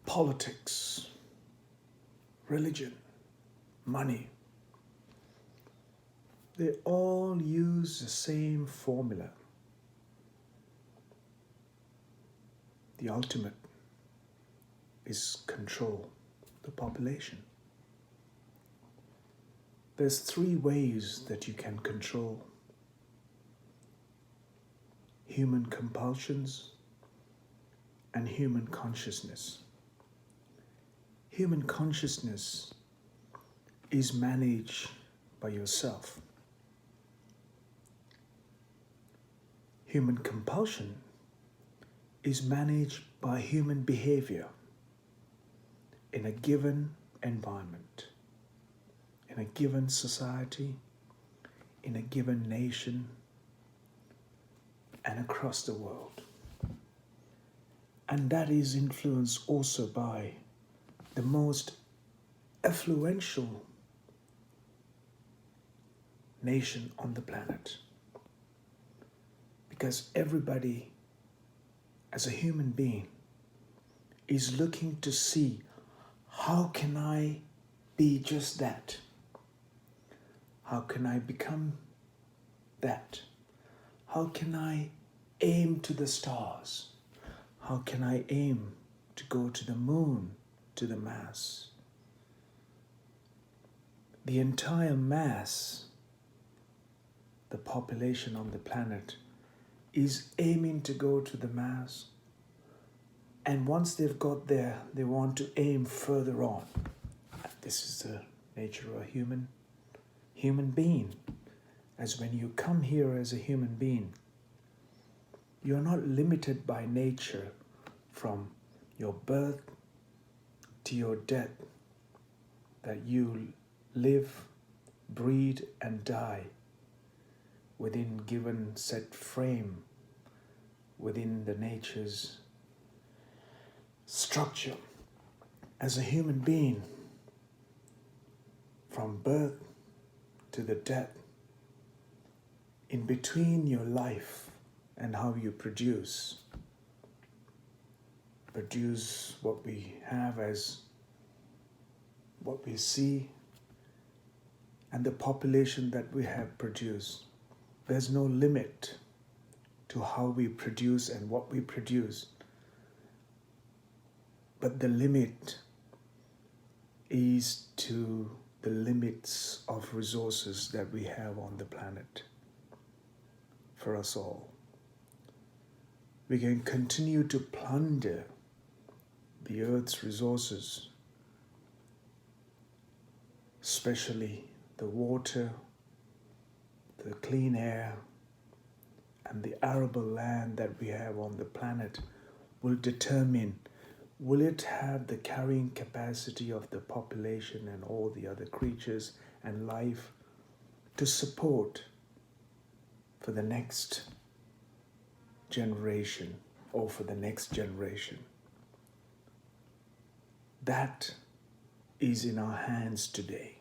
politics, religion, money, they all use the same formula. The ultimate is control the population. There's three ways that you can control human compulsions and human consciousness. Human consciousness is managed by yourself. Human compulsion is managed by human behavior in a given environment, in a given society, in a given nation, and across the world. And that is influenced also by the most influential nation on the planet. Because everybody, as a human being, is looking to see, how can I be just that? How can I become that? How can I aim to the stars? How can I aim to go to the moon, to the Mars? The entire mass, the population on the planet, is aiming to go to the Mars. And once they've got there, they want to aim further on. This is the nature of a human being. As when you come here as a human being, you're not limited by nature from your birth to your death, that you live, breathe, and die within given set frame, within the nature's structure. As a human being, from birth to the death, in between your life and how you produce what we have as what we see, and the population that we have produced. There's no limit to how we produce and what we produce. But the limit is to the limits of resources that we have on the planet for us all. We can continue to plunder the earth's resources, especially the water, the clean air, and the arable land that we have on the planet will determine, will it have the carrying capacity of the population and all the other creatures and life to support for the next generation or for the next generation. That is in our hands today,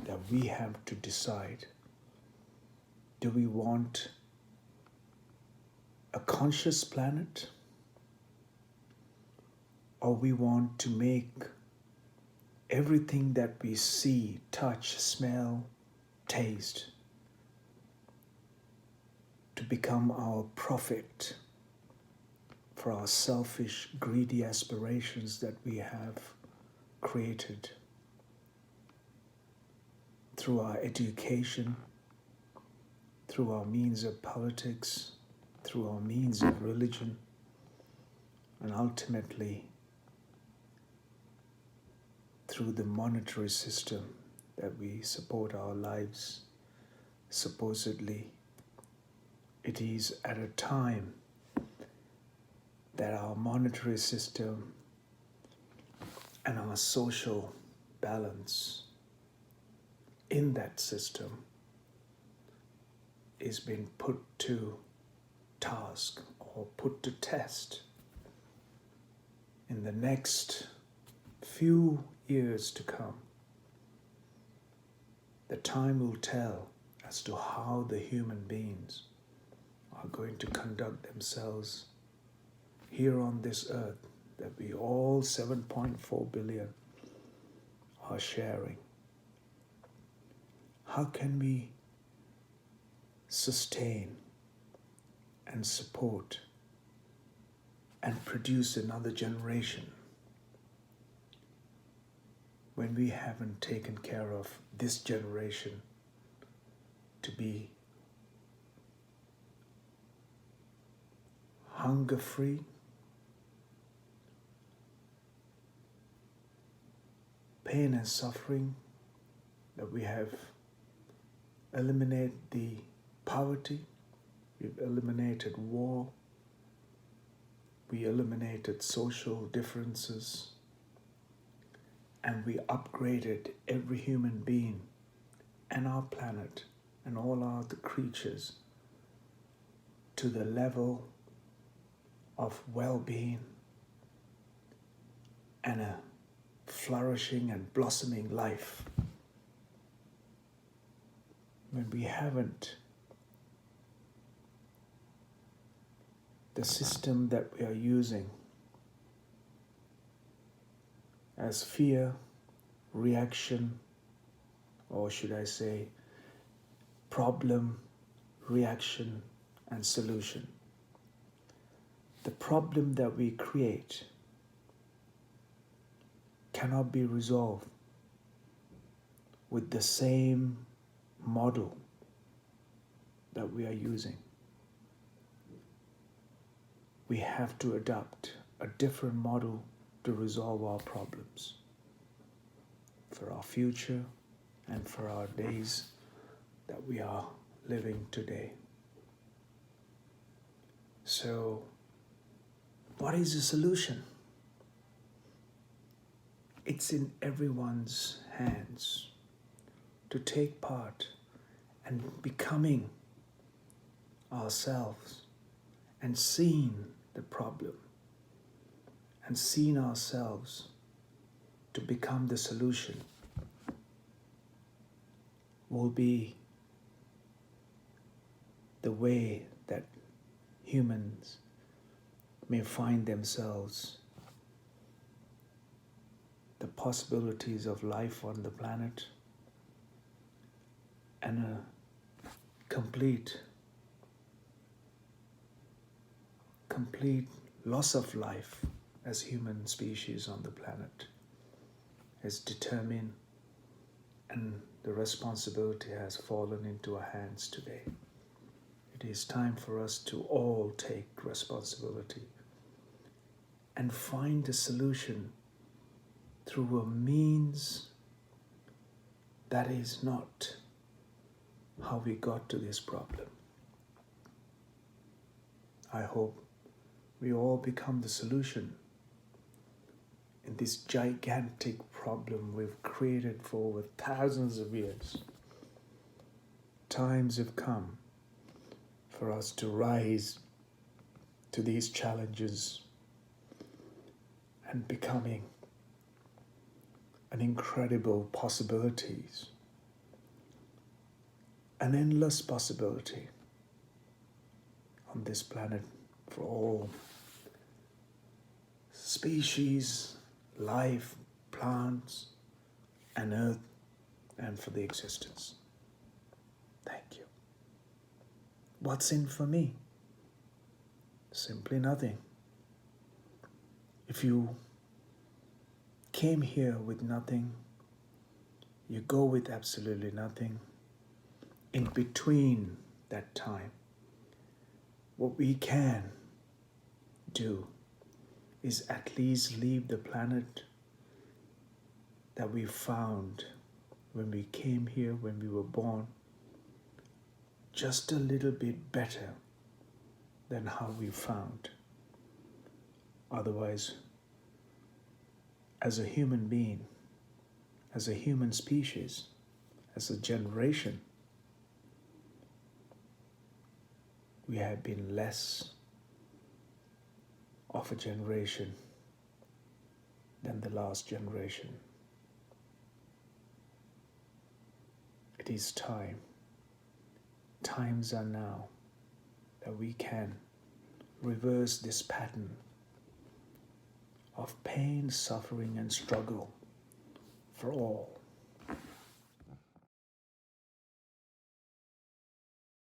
that we have to decide. Do we want a conscious planet, or we want to make everything that we see, touch, smell, taste to become our profit for our selfish, greedy aspirations that we have created through our education, through our means of politics, through our means of religion, and ultimately through the monetary system that we support our lives. Supposedly, it is at a time that our monetary system and our social balance in that system is being put to task or put to test. In the next few years to come, the time will tell as to how the human beings are going to conduct themselves here on this earth that we all 7.4 billion are sharing. How can we sustain and support and produce another generation when we haven't taken care of this generation to be hunger-free, pain and suffering, that we have eliminated the poverty, we've eliminated war, we eliminated social differences, and we upgraded every human being and our planet and all other creatures to the level of well-being and a flourishing and blossoming life. When we haven't, the system that we are using as fear, reaction, or should I say problem, reaction, and solution. The problem that we create cannot be resolved with the same model that we are using. We have to adopt a different model to resolve our problems for our future and for our days that we are living today. So, what is the solution? It's in everyone's hands to take part and becoming ourselves and seeing the problem and seeing ourselves to become the solution will be the way that humans may find themselves, the possibilities of life on the planet, and a complete loss of life as human species on the planet is determined, and the responsibility has fallen into our hands today. It is time for us to all take responsibility and find a solution through a means that is not how we got to this problem. I hope we all become the solution in this gigantic problem we've created for over thousands of years. Times have come for us to rise to these challenges and becoming an incredible possibilities, an endless possibility on this planet for all species, life, plants, and earth, and for the existence. Thank you. What's in for me? Simply nothing. If you came here with nothing, you go with absolutely nothing. In between that time, what we can do is at least leave the planet that we found when we came here, when we were born, just a little bit better than how we found. Otherwise, as a human being, as a human species, as a generation, we have been less of a generation than the last generation. It is time. Times are now that we can reverse this pattern of pain, suffering, and struggle for all.